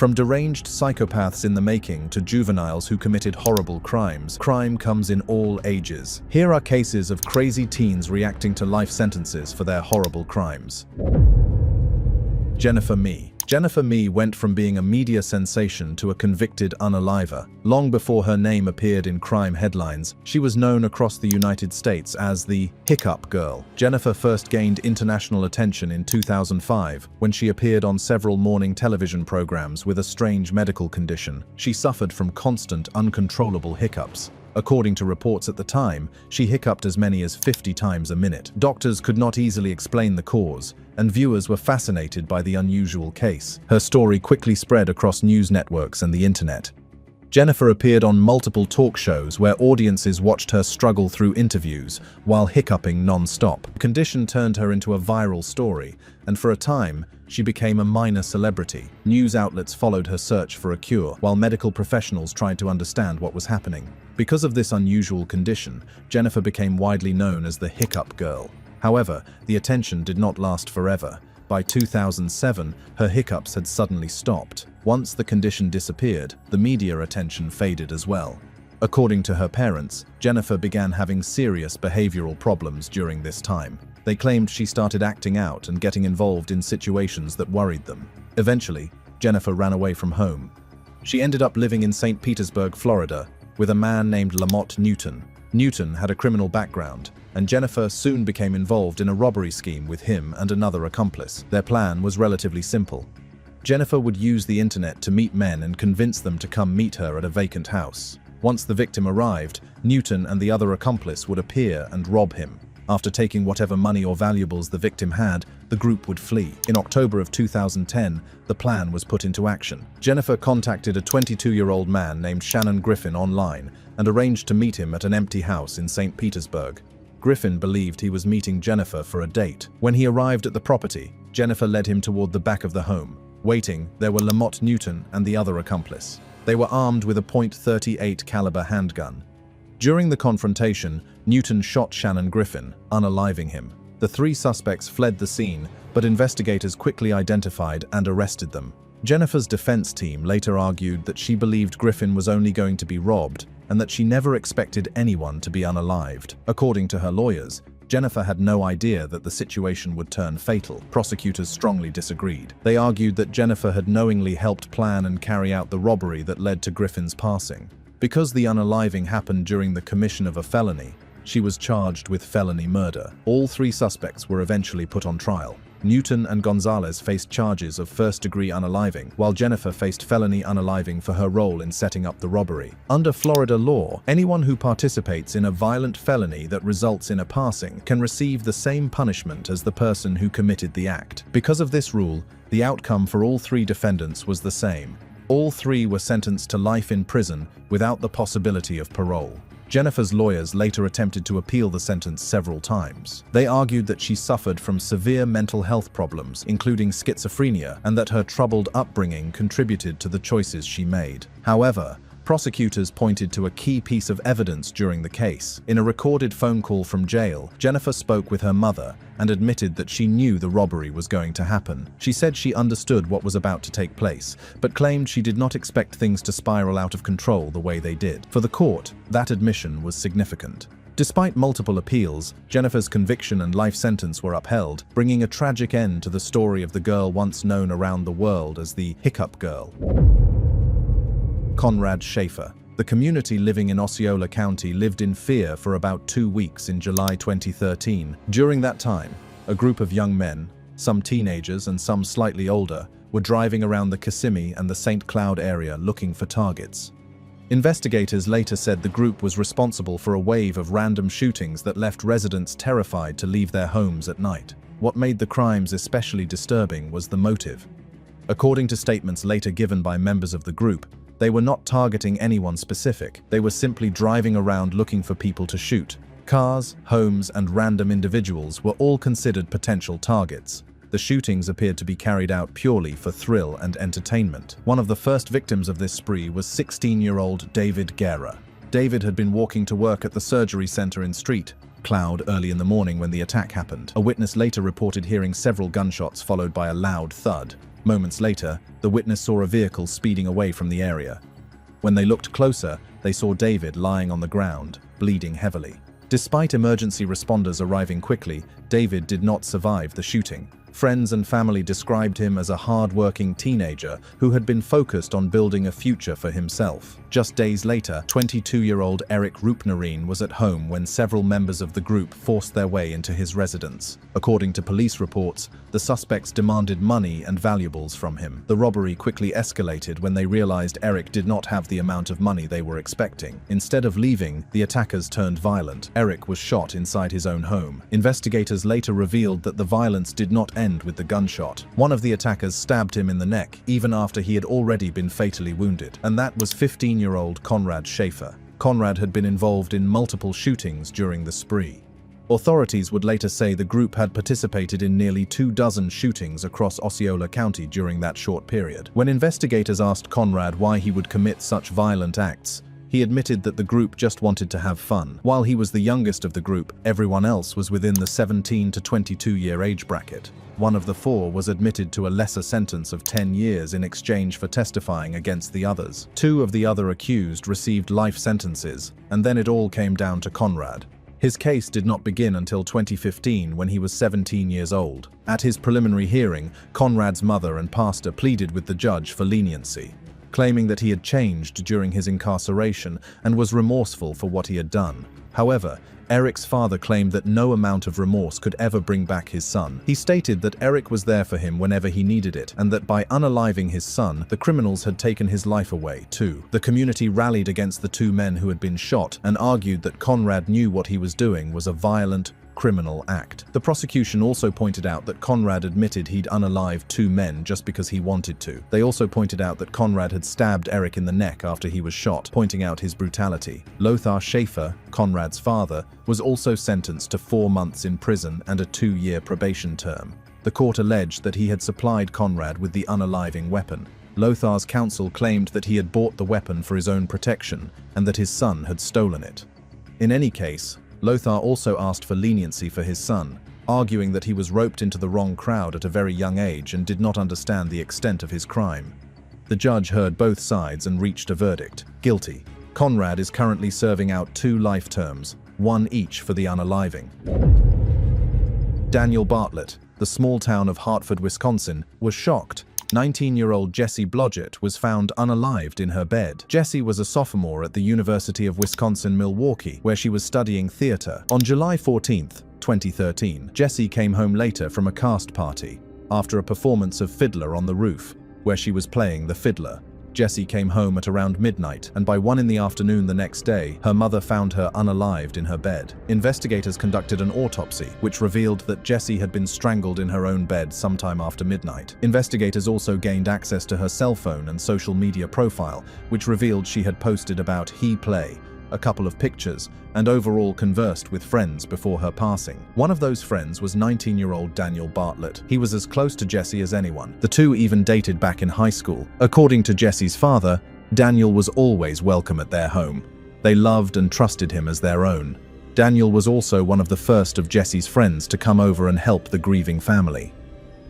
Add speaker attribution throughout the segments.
Speaker 1: From deranged psychopaths in the making to juveniles who committed horrible crimes, crime comes in all ages. Here are cases of crazy teens reacting to life sentences for their horrible crimes. Jennifer Mee. Jennifer Mee went from being a media sensation to a convicted unaliver. Long before her name appeared in crime headlines, she was known across the United States as the Hiccup Girl. Jennifer first gained international attention in 2005 when she appeared on several morning television programs with a strange medical condition. She suffered from constant, uncontrollable hiccups. According to reports at the time, she hiccuped as many as 50 times a minute. Doctors could not easily explain the cause, and viewers were fascinated by the unusual case. Her story quickly spread across news networks and the internet. Jennifer appeared on multiple talk shows where audiences watched her struggle through interviews while hiccuping non-stop. The condition turned her into a viral story, and for a time, she became a minor celebrity. News outlets followed her search for a cure, while medical professionals tried to understand what was happening. Because of this unusual condition, Jennifer became widely known as the Hiccup Girl. However, the attention did not last forever. By 2007, her hiccups had suddenly stopped. Once the condition disappeared, the media attention faded as well. According to her parents, Jennifer began having serious behavioral problems during this time. They claimed she started acting out and getting involved in situations that worried them. Eventually, Jennifer ran away from home. She ended up living in St. Petersburg, Florida, with a man named Lamont Newton. Newton had a criminal background, and Jennifer soon became involved in a robbery scheme with him and another accomplice. Their plan was relatively simple. Jennifer would use the internet to meet men and convince them to come meet her at a vacant house. Once the victim arrived, Newton and the other accomplice would appear and rob him. After taking whatever money or valuables the victim had, the group would flee. In October of 2010, the plan was put into action. Jennifer contacted a 22-year-old man named Shannon Griffin online and arranged to meet him at an empty house in St. Petersburg. Griffin believed he was meeting Jennifer for a date. When he arrived at the property, Jennifer led him toward the back of the home. Waiting, there were Lamont Newton and the other accomplice. They were armed with a .38 caliber handgun. During the confrontation, Newton shot Shannon Griffin, unaliving him. The three suspects fled the scene, but investigators quickly identified and arrested them. Jennifer's defense team later argued that she believed Griffin was only going to be robbed and that she never expected anyone to be unalived. According to her lawyers, Jennifer had no idea that the situation would turn fatal. Prosecutors strongly disagreed. They argued that Jennifer had knowingly helped plan and carry out the robbery that led to Griffin's passing. Because the unaliving happened during the commission of a felony, she was charged with felony murder. All three suspects were eventually put on trial. Newton and Gonzalez faced charges of first-degree unaliving, while Jennifer faced felony unaliving for her role in setting up the robbery. Under Florida law, anyone who participates in a violent felony that results in a passing can receive the same punishment as the person who committed the act. Because of this rule, the outcome for all three defendants was the same. All three were sentenced to life in prison without the possibility of parole. Jennifer's lawyers later attempted to appeal the sentence several times. They argued that she suffered from severe mental health problems, including schizophrenia, and that her troubled upbringing contributed to the choices she made. However, prosecutors pointed to a key piece of evidence during the case. In a recorded phone call from jail, Jennifer spoke with her mother and admitted that she knew the robbery was going to happen. She said she understood what was about to take place, but claimed she did not expect things to spiral out of control the way they did. For the court, that admission was significant. Despite multiple appeals, Jennifer's conviction and life sentence were upheld, bringing a tragic end to the story of the girl once known around the world as the Hiccup Girl. Conrad Schaefer. The community living in Osceola County lived in fear for about 2 weeks in July 2013. During that time, a group of young men, some teenagers and some slightly older, were driving around the Kissimmee and the St. Cloud area looking for targets. Investigators later said the group was responsible for a wave of random shootings that left residents terrified to leave their homes at night. What made the crimes especially disturbing was the motive. According to statements later given by members of the group, they were not targeting anyone specific. They were simply driving around looking for people to shoot. Cars, homes, and random individuals were all considered potential targets. The shootings appeared to be carried out purely for thrill and entertainment. One of the first victims of this spree was 16-year-old David Crawford. David had been walking to work at the surgery center in St. Cloud early in the morning when the attack happened. A witness later reported hearing several gunshots followed by a loud thud. Moments later, the witness saw a vehicle speeding away from the area. When they looked closer, they saw David lying on the ground, bleeding heavily. Despite emergency responders arriving quickly, David did not survive the shooting. Friends and family described him as a hard-working teenager who had been focused on building a future for himself. Just days later, 22-year-old Eric Rupnerine was at home when several members of the group forced their way into his residence. According to police reports, the suspects demanded money and valuables from him. The robbery quickly escalated when they realized Eric did not have the amount of money they were expecting. Instead of leaving, the attackers turned violent. Eric was shot inside his own home. Investigators later revealed that the violence did not end with the gunshot. One of the attackers stabbed him in the neck, even after he had already been fatally wounded, and that was 15-year-old Conrad Schaefer. Conrad had been involved in multiple shootings during the spree. Authorities would later say the group had participated in nearly 24 shootings across Osceola County during that short period. When investigators asked Conrad why he would commit such violent acts, he admitted that the group just wanted to have fun. While he was the youngest of the group, everyone else was within the 17 to 22-year age bracket. One of the four was admitted to a lesser sentence of 10 years in exchange for testifying against the others. Two of the other accused received life sentences, and then it all came down to Conrad. His case did not begin until 2015 when he was 17 years old. At his preliminary hearing, Conrad's mother and pastor pleaded with the judge for leniency, claiming that he had changed during his incarceration and was remorseful for what he had done. However, Eric's father claimed that no amount of remorse could ever bring back his son. He stated that Eric was there for him whenever he needed it, and that by unaliving his son, the criminals had taken his life away, too. The community rallied against the two men who had been shot and argued that Conrad knew what he was doing was a violent, criminal act. The prosecution also pointed out that Conrad admitted he'd unalived two men just because he wanted to. They also pointed out that Conrad had stabbed Eric in the neck after he was shot, pointing out his brutality. Lothar Schaefer, Conrad's father, was also sentenced to 4 months in prison and a 2-year probation term. The court alleged that he had supplied Conrad with the unaliving weapon. Lothar's counsel claimed that he had bought the weapon for his own protection and that his son had stolen it. In any case, Lothar also asked for leniency for his son, arguing that he was roped into the wrong crowd at a very young age and did not understand the extent of his crime. The judge heard both sides and reached a verdict: guilty. Conrad is currently serving out 2 life terms, 1 each for the unaliving. Daniel Bartlett, the small town of Hartford, Wisconsin, was shocked. 19-year-old Jessie Blodgett was found unalived in her bed. Jessie was a sophomore at the University of Wisconsin-Milwaukee, where she was studying theater. On July 14, 2013, Jessie came home later from a cast party after a performance of Fiddler on the Roof, where she was playing the fiddler. Jessie came home at around midnight, and by 1 in the afternoon the next day, her mother found her unalived in her bed. Investigators conducted an autopsy, which revealed that Jessie had been strangled in her own bed sometime after midnight. Investigators also gained access to her cell phone and social media profile, which revealed she had posted about He Play, a couple of pictures, and overall conversed with friends before her passing. One of those friends was 19-year-old Daniel Bartlett. He was as close to Jessie as anyone. The two even dated back in high school. According to Jessie's father, Daniel was always welcome at their home. They loved and trusted him as their own. Daniel was also one of the first of Jessie's friends to come over and help the grieving family.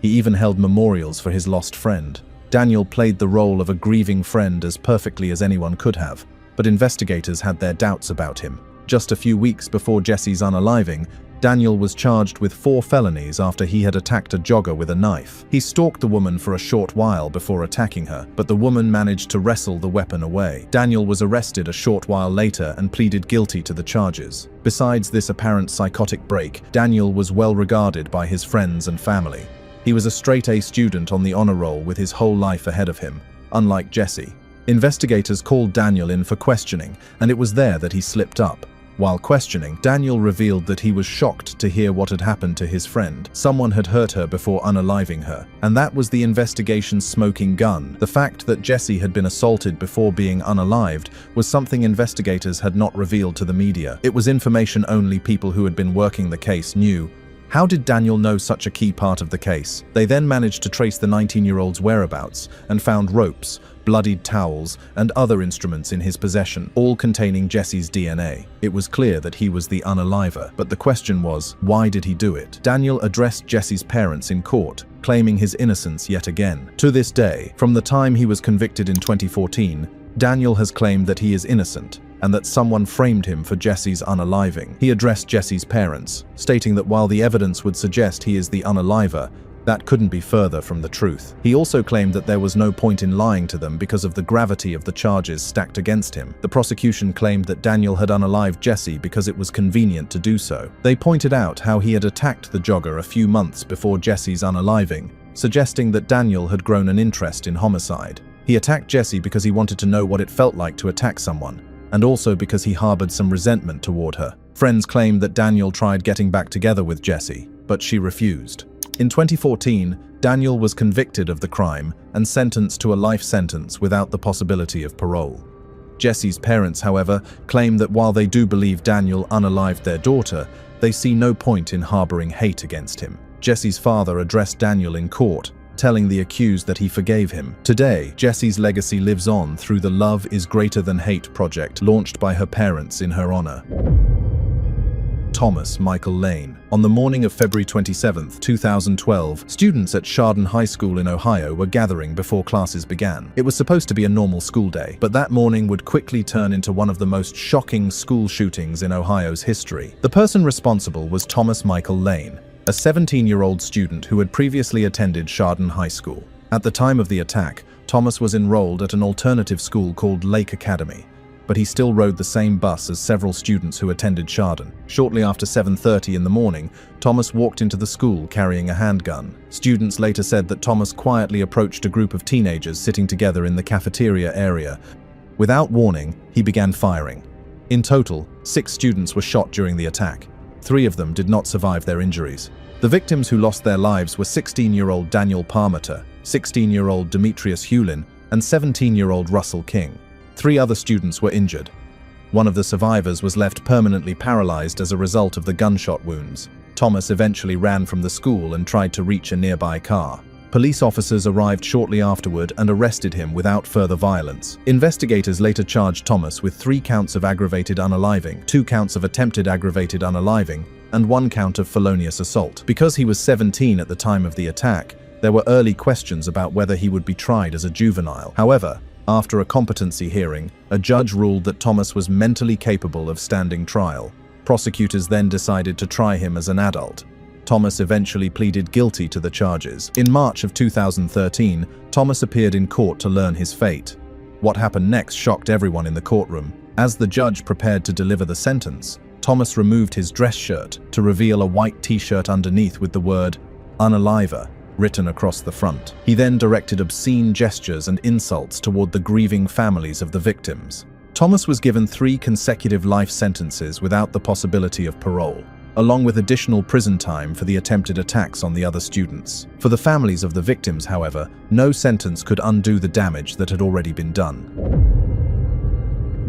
Speaker 1: He even held memorials for his lost friend. Daniel played the role of a grieving friend as perfectly as anyone could have, but investigators had their doubts about him. Just a few weeks before Jessie's unaliving, Daniel was charged with 4 felonies after he had attacked a jogger with a knife. He stalked the woman for a short while before attacking her, but the woman managed to wrestle the weapon away. Daniel was arrested a short while later and pleaded guilty to the charges. Besides this apparent psychotic break, Daniel was well regarded by his friends and family. He was a straight-A student on the honor roll with his whole life ahead of him, unlike Jessie. Investigators called Daniel in for questioning, and it was there that he slipped up. While questioning, Daniel revealed that he was shocked to hear what had happened to his friend. Someone had hurt her before unaliving her, and that was the investigation's smoking gun. The fact that Jessie had been assaulted before being unalived was something investigators had not revealed to the media. It was information only people who had been working the case knew. How did Daniel know such a key part of the case? They then managed to trace the 19-year-old's whereabouts and found ropes, bloodied towels, and other instruments in his possession, all containing Jessie's DNA. It was clear that he was the unaliver, but the question was, why did he do it? Daniel addressed Jessie's parents in court, claiming his innocence yet again. To this day, from the time he was convicted in 2014, Daniel has claimed that he is innocent and that someone framed him for Jesse's unaliving. He addressed Jesse's parents, stating that while the evidence would suggest he is the unaliver, that couldn't be further from the truth. He also claimed that there was no point in lying to them because of the gravity of the charges stacked against him. The prosecution claimed that Daniel had unalived Jesse because it was convenient to do so. They pointed out how he had attacked the jogger a few months before Jesse's unaliving, suggesting that Daniel had grown an interest in homicide. He attacked Jesse because he wanted to know what it felt like to attack someone, and also because he harbored some resentment toward her. Friends claimed that Daniel tried getting back together with Jesse, but she refused. In 2014, Daniel was convicted of the crime and sentenced to a life sentence without the possibility of parole. Jesse's parents, however, claim that while they do believe Daniel unalived their daughter, they see no point in harboring hate against him. Jesse's father addressed Daniel in court, telling the accused that he forgave him. Today, Jesse's legacy lives on through the Love is Greater Than Hate project launched by her parents in her honor. Thomas Michael Lane. On the morning of February 27, 2012, students at Chardon High School in Ohio were gathering before classes began. It was supposed to be a normal school day, but that morning would quickly turn into one of the most shocking school shootings in Ohio's history. The person responsible was Thomas Michael Lane, a 17-year-old student who had previously attended Chardon High School. At the time of the attack, Thomas was enrolled at an alternative school called Lake Academy, but he still rode the same bus as several students who attended Chardon. Shortly after 7:30 in the morning, Thomas walked into the school carrying a handgun. Students later said that Thomas quietly approached a group of teenagers sitting together in the cafeteria area. Without warning, he began firing. In total, 6 students were shot during the attack. 3 of them did not survive their injuries. The victims who lost their lives were 16-year-old Daniel Parmeter, 16-year-old Demetrius Hewlin, and 17-year-old Russell King. 3 other students were injured. One of the survivors was left permanently paralyzed as a result of the gunshot wounds. Thomas eventually ran from the school and tried to reach a nearby car. Police officers arrived shortly afterward and arrested him without further violence. Investigators later charged Thomas with 3 counts of aggravated unaliving, 2 counts of attempted aggravated unaliving, and 1 count of felonious assault. Because he was 17 at the time of the attack, there were early questions about whether he would be tried as a juvenile. However, after a competency hearing, a judge ruled that Thomas was mentally capable of standing trial. Prosecutors then decided to try him as an adult. Thomas eventually pleaded guilty to the charges. In March of 2013, Thomas appeared in court to learn his fate. What happened next shocked everyone in the courtroom. As the judge prepared to deliver the sentence, Thomas removed his dress shirt to reveal a white t-shirt underneath with the word "unaliver" written across the front. He then directed obscene gestures and insults toward the grieving families of the victims. Thomas was given 3 consecutive life sentences without the possibility of parole, along with additional prison time for the attempted attacks on the other students. For the families of the victims, however, no sentence could undo the damage that had already been done.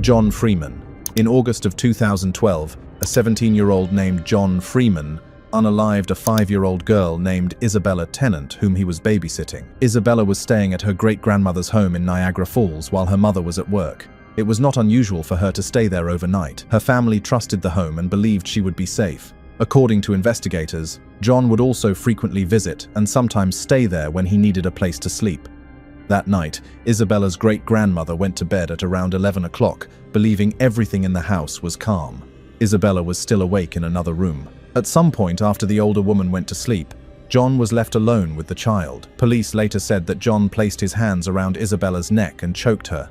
Speaker 1: John Freeman. In August of 2012, a 17-year-old named John Freeman unalived a 5-year-old girl named Isabella Tennant, whom he was babysitting. Isabella was staying at her great-grandmother's home in Niagara Falls while her mother was at work. It was not unusual for her to stay there overnight. Her family trusted the home and believed she would be safe. According to investigators, John would also frequently visit and sometimes stay there when he needed a place to sleep. That night, Isabella's great-grandmother went to bed at around 11 o'clock, believing everything in the house was calm. Isabella was still awake in another room. At some point after the older woman went to sleep, John was left alone with the child. Police later said that John placed his hands around Isabella's neck and choked her.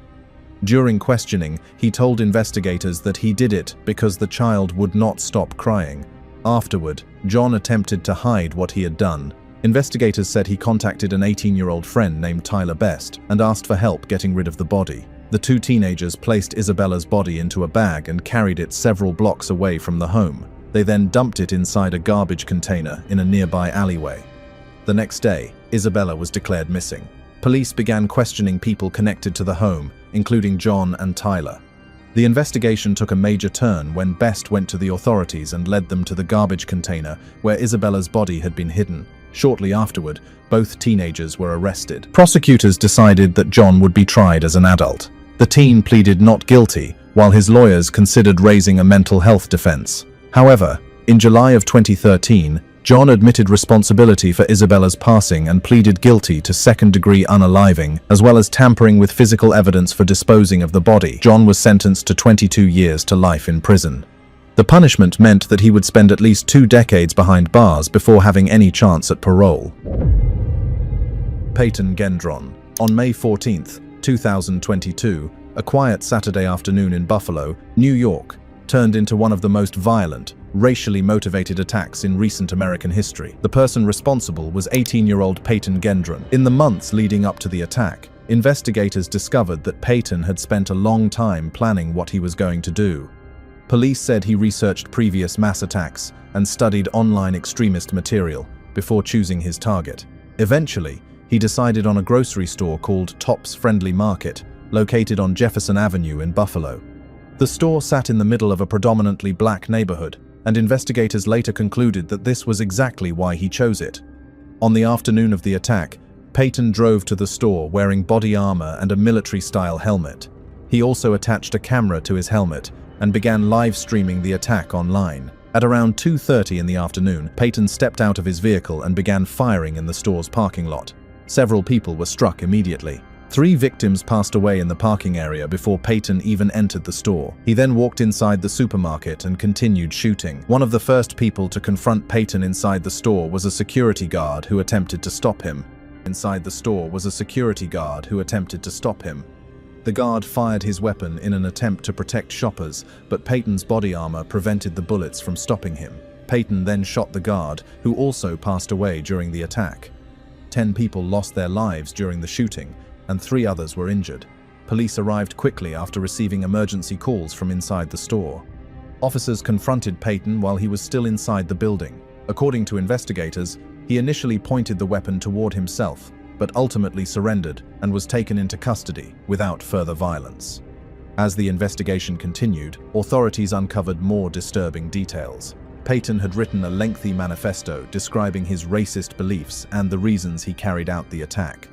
Speaker 1: During questioning, he told investigators that he did it because the child would not stop crying. Afterward, John attempted to hide what he had done. Investigators said he contacted an 18-year-old friend named Tyler Best and asked for help getting rid of the body. The 2 teenagers placed Isabella's body into a bag and carried it several blocks away from the home. They then dumped it inside a garbage container in a nearby alleyway. The next day, Isabella was declared missing. Police began questioning people connected to the home, including John and Tyler. The investigation took a major turn when Best went to the authorities and led them to the garbage container where Isabella's body had been hidden. Shortly afterward, both teenagers were arrested. Prosecutors decided that John would be tried as an adult. The teen pleaded not guilty, while his lawyers considered raising a mental health defense. However, in July of 2013, John admitted responsibility for Isabella's passing and pleaded guilty to second-degree unaliving, as well as tampering with physical evidence for disposing of the body. John was sentenced to 22 years to life in prison. The punishment meant that he would spend at least 2 decades behind bars before having any chance at parole. Peyton Gendron. On May 14, 2022, a quiet Saturday afternoon in Buffalo, New York, turned into one of the most violent, racially motivated attacks in recent American history. The person responsible was 18-year-old Peyton Gendron. In the months leading up to the attack, investigators discovered that Peyton had spent a long time planning what he was going to do. Police said he researched previous mass attacks and studied online extremist material before choosing his target. Eventually, he decided on a grocery store called Tops Friendly Market, located on Jefferson Avenue in Buffalo. The store sat in the middle of a predominantly black neighborhood, and investigators later concluded that this was exactly why he chose it. On the afternoon of the attack, Peyton drove to the store wearing body armor and a military-style helmet. He also attached a camera to his helmet and began live streaming the attack online. At around 2:30 in the afternoon, Peyton stepped out of his vehicle and began firing in the store's parking lot. Several people were struck immediately. 3 victims passed away in the parking area before Peyton even entered the store. He then walked inside the supermarket and continued shooting. One of the first people to confront Peyton inside the store was a security guard who attempted to stop him. The guard fired his weapon in an attempt to protect shoppers, but Peyton's body armor prevented the bullets from stopping him. Peyton then shot the guard, who also passed away during the attack. 10 people lost their lives during the shooting, and 3 others were injured. Police arrived quickly after receiving emergency calls from inside the store. Officers confronted Peyton while he was still inside the building. According to investigators, he initially pointed the weapon toward himself, but ultimately surrendered and was taken into custody without further violence. As the investigation continued, authorities uncovered more disturbing details. Peyton had written a lengthy manifesto describing his racist beliefs and the reasons he carried out the attack.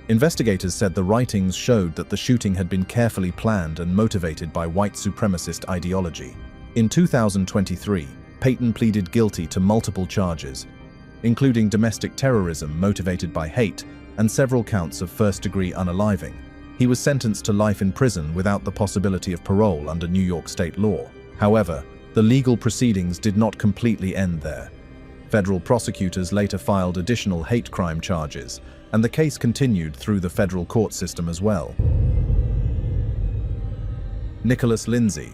Speaker 1: Investigators said the writings showed that the shooting had been carefully planned and motivated by white supremacist ideology. In 2023, Peyton pleaded guilty to multiple charges, including domestic terrorism motivated by hate and several counts of first-degree unaliving. He was sentenced to life in prison without the possibility of parole under New York state law. However, the legal proceedings did not completely end there. Federal prosecutors later filed additional hate crime charges, and the case continued through the federal court system as well. Nicholas Lindsay.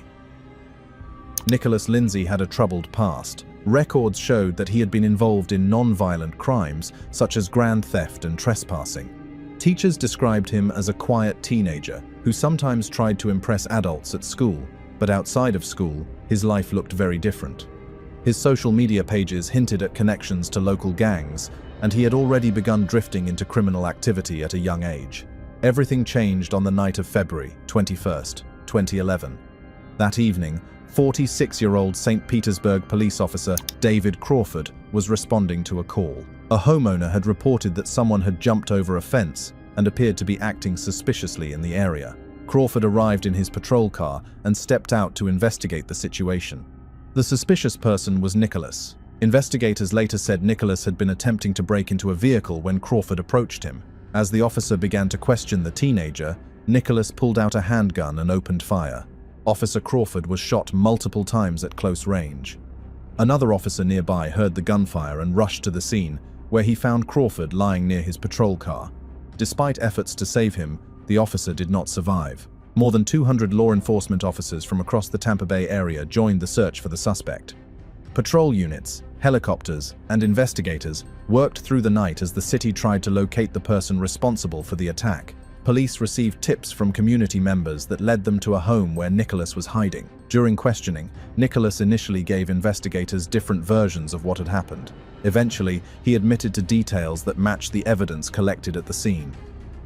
Speaker 1: Nicholas Lindsay had a troubled past. Records showed that he had been involved in non-violent crimes such as grand theft and trespassing. Teachers described him as a quiet teenager who sometimes tried to impress adults at school, but outside of school, his life looked very different. His social media pages hinted at connections to local gangs, and he had already begun drifting into criminal activity at a young age. Everything changed on the night of February 21st, 2011. That evening, 46-year-old St. Petersburg police officer David Crawford was responding to a call. A homeowner had reported that someone had jumped over a fence and appeared to be acting suspiciously in the area. Crawford arrived in his patrol car and stepped out to investigate the situation. The suspicious person was Nicholas. Investigators later said Nicholas had been attempting to break into a vehicle when Crawford approached him. As the officer began to question the teenager, Nicholas pulled out a handgun and opened fire. Officer Crawford was shot multiple times at close range. Another officer nearby heard the gunfire and rushed to the scene, where he found Crawford lying near his patrol car. Despite efforts to save him, the officer did not survive. More than 200 law enforcement officers from across the Tampa Bay area joined the search for the suspect. Patrol units, helicopters, and investigators worked through the night as the city tried to locate the person responsible for the attack. Police received tips from community members that led them to a home where Nicholas was hiding. During questioning, Nicholas initially gave investigators different versions of what had happened. Eventually, he admitted to details that matched the evidence collected at the scene.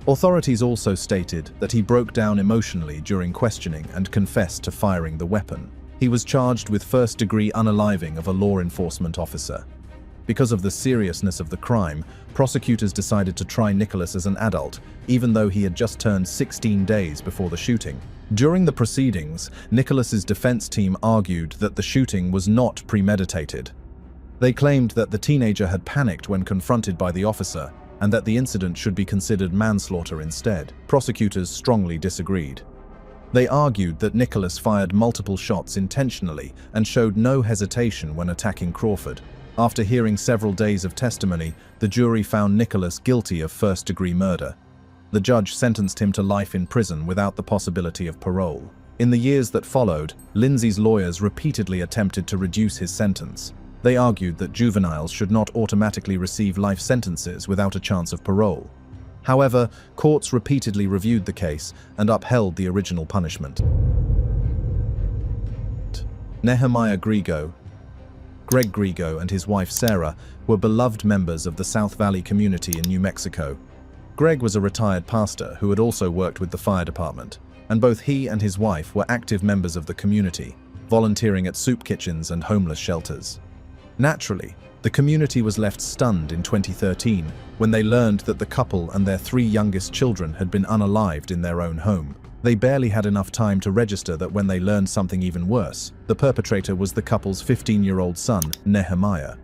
Speaker 1: Authorities also stated that he broke down emotionally during questioning and confessed to firing the weapon. He was charged with first-degree unaliving of a law enforcement officer. Because of the seriousness of the crime, prosecutors decided to try Nicholas as an adult, even though he had just turned 16 days before the shooting. During the proceedings, Nicholas's defense team argued that the shooting was not premeditated. They claimed that the teenager had panicked when confronted by the officer and that the incident should be considered manslaughter instead. Prosecutors strongly disagreed. They argued that Nicholas fired multiple shots intentionally and showed no hesitation when attacking Crawford. After hearing several days of testimony, the jury found Nicholas guilty of first-degree murder. The judge sentenced him to life in prison without the possibility of parole. In the years that followed, Lindsay's lawyers repeatedly attempted to reduce his sentence. They argued that juveniles should not automatically receive life sentences without a chance of parole. However, courts repeatedly reviewed the case and upheld the original punishment. Nehemiah Griego, Greg Griego, and his wife Sarah were beloved members of the South Valley community in New Mexico. Greg was a retired pastor who had also worked with the fire department, and both he and his wife were active members of the community, volunteering at soup kitchens and homeless shelters. Naturally, the community was left stunned in 2013 when they learned that the couple and their 3 youngest children had been unalived in their own home. They barely had enough time to register that when they learned something even worse, the perpetrator was the couple's 15-year-old son, Nehemiah.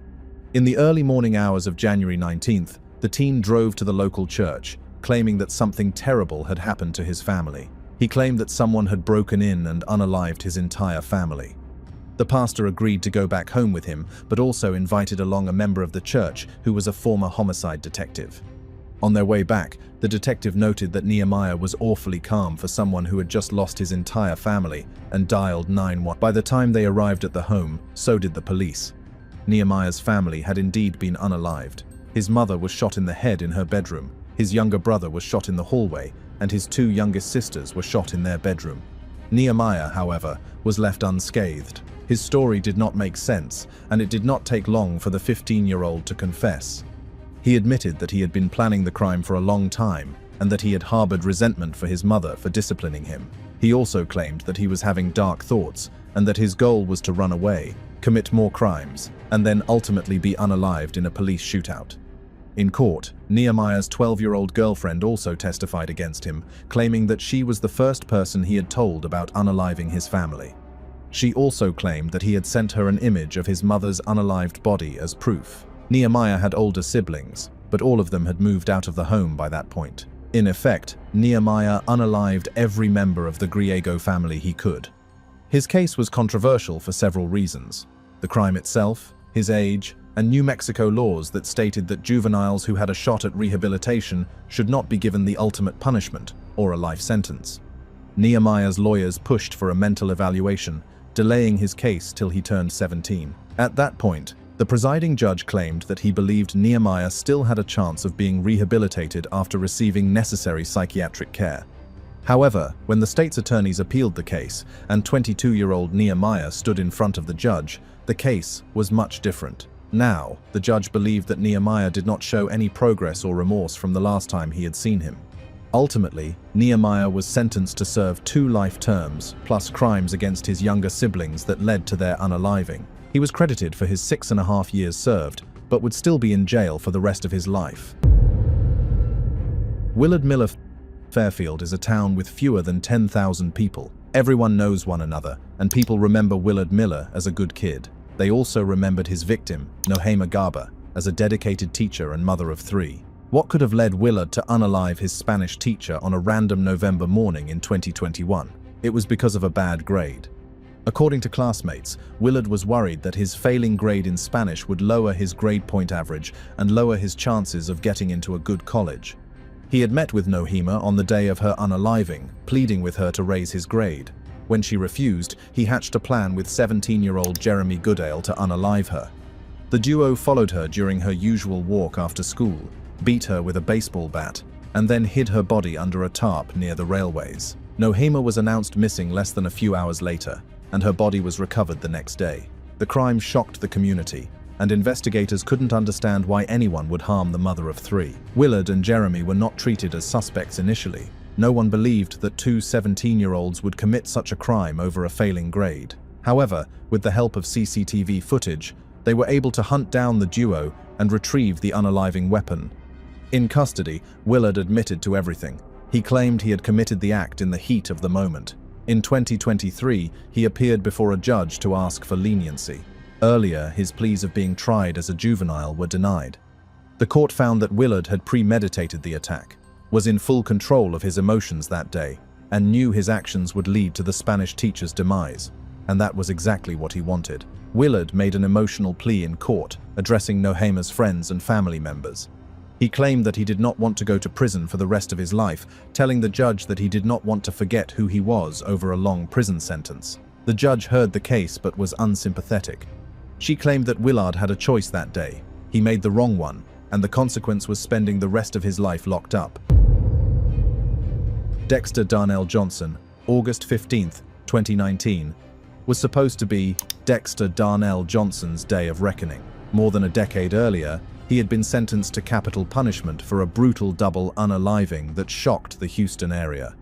Speaker 1: In the early morning hours of January 19th, the teen drove to the local church, claiming that something terrible had happened to his family. He claimed that someone had broken in and unalived his entire family. The pastor agreed to go back home with him, but also invited along a member of the church who was a former homicide detective. On their way back, the detective noted that Nehemiah was awfully calm for someone who had just lost his entire family and dialed 911. By the time they arrived at the home, so did the police. Nehemiah's family had indeed been unalived. His mother was shot in the head in her bedroom, his younger brother was shot in the hallway, and his 2 youngest sisters were shot in their bedroom. Nehemiah, however, was left unscathed. His story did not make sense, and it did not take long for the 15-year-old to confess. He admitted that he had been planning the crime for a long time, and that he had harbored resentment for his mother for disciplining him. He also claimed that he was having dark thoughts, and that his goal was to run away, commit more crimes, and then ultimately be unalived in a police shootout. In court, Nehemiah's 12-year-old girlfriend also testified against him, claiming that she was the first person he had told about unaliving his family. She also claimed that he had sent her an image of his mother's unalived body as proof. Nehemiah had older siblings, but all of them had moved out of the home by that point. In effect, Nehemiah unalived every member of the Griego family he could. His case was controversial for several reasons: the crime itself, his age, and New Mexico laws that stated that juveniles who had a shot at rehabilitation should not be given the ultimate punishment, or a life sentence. Nehemiah's lawyers pushed for a mental evaluation, delaying his case till he turned 17. At that point, the presiding judge claimed that he believed Nehemiah still had a chance of being rehabilitated after receiving necessary psychiatric care. However, when the state's attorneys appealed the case and 22-year-old Nehemiah stood in front of the judge, the case was much different. Now, the judge believed that Nehemiah did not show any progress or remorse from the last time he had seen him. Ultimately, Nehemiah was sentenced to serve 2 life terms, plus crimes against his younger siblings that led to their unaliving. He was credited for his 6.5 years served, but would still be in jail for the rest of his life. Willard Miller Fairfield is a town with fewer than 10,000 people. Everyone knows one another, and people remember Willard Miller as a good kid. They also remembered his victim, Nehemiah Griego, as a dedicated teacher and mother of 3. What could have led Willard to unalive his Spanish teacher on a random November morning in 2021? It was because of a bad grade. According to classmates, Willard was worried that his failing grade in Spanish would lower his grade point average and lower his chances of getting into a good college. He had met with Nehemiah on the day of her unaliving, pleading with her to raise his grade. When she refused, he hatched a plan with 17-year-old Jeremy Goodale to unalive her. The duo followed her during her usual walk after school, beat her with a baseball bat, and then hid her body under a tarp near the railways. Nehemiah was announced missing less than a few hours later, and her body was recovered the next day. The crime shocked the community, and investigators couldn't understand why anyone would harm the mother of 3. Willard and Jeremy were not treated as suspects initially. No one believed that 2 17-year-olds would commit such a crime over a failing grade. However, with the help of CCTV footage, they were able to hunt down the duo and retrieve the unaliving weapon. In custody, Willard admitted to everything. He claimed he had committed the act in the heat of the moment. In 2023, he appeared before a judge to ask for leniency. Earlier, his pleas of being tried as a juvenile were denied. The court found that Willard had premeditated the attack, was in full control of his emotions that day, and knew his actions would lead to the Spanish teacher's demise, and that was exactly what he wanted. Willard made an emotional plea in court, addressing Nehemiah's friends and family members. He claimed that he did not want to go to prison for the rest of his life, telling the judge that he did not want to forget who he was over a long prison sentence. The judge heard the case but was unsympathetic. She claimed that Willard had a choice that day. He made the wrong one, and the consequence was spending the rest of his life locked up. Dexter Johnson, August 15, 2019, was supposed to be Dexter Johnson's day of reckoning. More than a decade earlier, he had been sentenced to capital punishment for a brutal double unaliving that shocked the Houston area.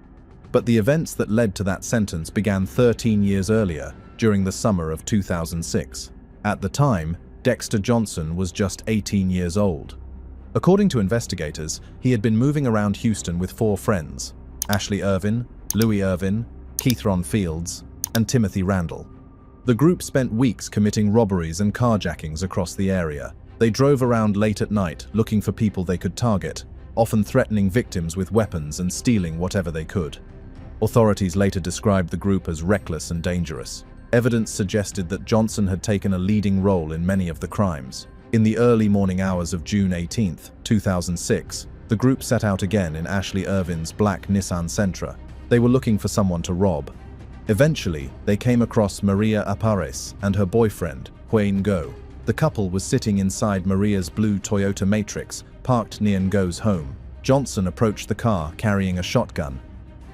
Speaker 1: But the events that led to that sentence began 13 years earlier, during the summer of 2006. At the time, Dexter Johnson was just 18 years old. According to investigators, he had been moving around Houston with 4 friends: Ashley Irvin, Louis Irvin, Keithron Fields, and Timothy Randall. The group spent weeks committing robberies and carjackings across the area. They drove around late at night looking for people they could target, often threatening victims with weapons and stealing whatever they could. Authorities later described the group as reckless and dangerous. Evidence suggested that Johnson had taken a leading role in many of the crimes. In the early morning hours of June 18, 2006, the group set out again in Ashley Irvin's black Nissan Sentra. They were looking for someone to rob. Eventually, they came across Maria Aparez and her boyfriend, Huayne Go. The couple was sitting inside Maria's blue Toyota Matrix, parked near Ngo's home. Johnson approached the car carrying a shotgun.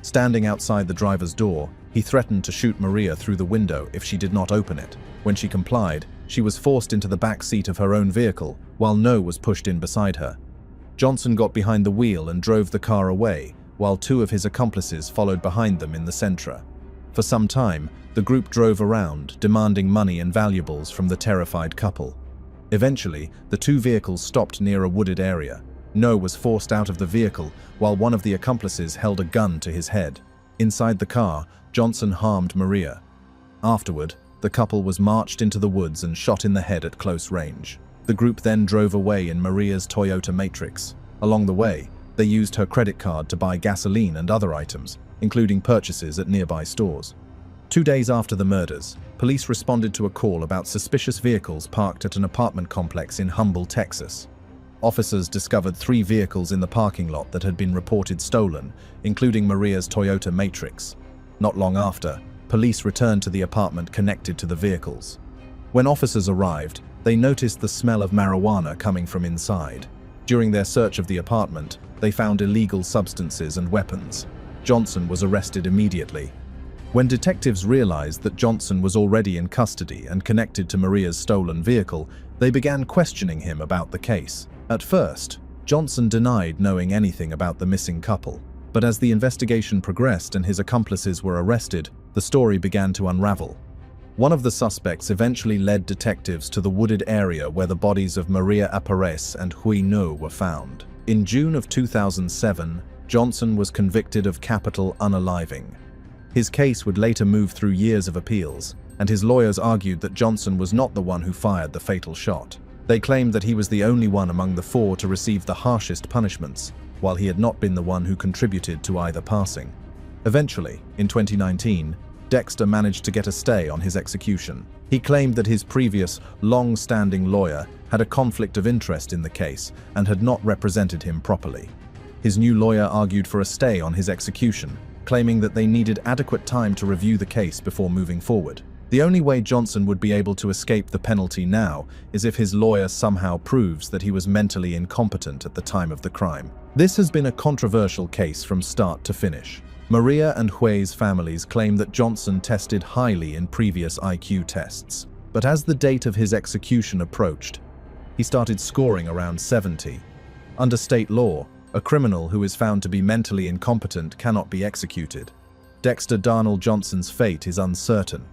Speaker 1: Standing outside the driver's door, he threatened to shoot Maria through the window if she did not open it. When she complied, she was forced into the back seat of her own vehicle, while Ngo was pushed in beside her. Johnson got behind the wheel and drove the car away, while 2 of his accomplices followed behind them in the Sentra. For some time, the group drove around, demanding money and valuables from the terrified couple. Eventually, the 2 vehicles stopped near a wooded area. Ngo was forced out of the vehicle, while one of the accomplices held a gun to his head. Inside the car, Johnson harmed Maria. Afterward, the couple was marched into the woods and shot in the head at close range. The group then drove away in Maria's Toyota Matrix. Along the way, they used her credit card to buy gasoline and other items, including purchases at nearby stores. 2 days after the murders, police responded to a call about suspicious vehicles parked at an apartment complex in Humble, Texas. Officers discovered 3 vehicles in the parking lot that had been reported stolen, including Maria's Toyota Matrix. Not long after, police returned to the apartment connected to the vehicles. When officers arrived, they noticed the smell of marijuana coming from inside. During their search of the apartment, they found illegal substances and weapons. Johnson was arrested immediately. When detectives realized that Johnson was already in custody and connected to Maria's stolen vehicle, they began questioning him about the case. At first, Johnson denied knowing anything about the missing couple, but as the investigation progressed and his accomplices were arrested, the story began to unravel. One of the suspects eventually led detectives to the wooded area where the bodies of Maria Aparez and Huayne Ngo were found. In June of 2007, Johnson was convicted of capital unaliving. His case would later move through years of appeals, and his lawyers argued that Johnson was not the one who fired the fatal shot. They claimed that he was the only one among the 4 to receive the harshest punishments, while he had not been the one who contributed to either passing. Eventually, in 2019, Dexter managed to get a stay on his execution. He claimed that his previous, long-standing lawyer had a conflict of interest in the case and had not represented him properly. His new lawyer argued for a stay on his execution, claiming that they needed adequate time to review the case before moving forward. The only way Johnson would be able to escape the penalty now is if his lawyer somehow proves that he was mentally incompetent at the time of the crime. This has been a controversial case from start to finish. Maria and Huay's families claim that Johnson tested highly in previous IQ tests, but as the date of his execution approached, he started scoring around 70. Under state law, a criminal who is found to be mentally incompetent cannot be executed. Dexter Johnson's fate is uncertain.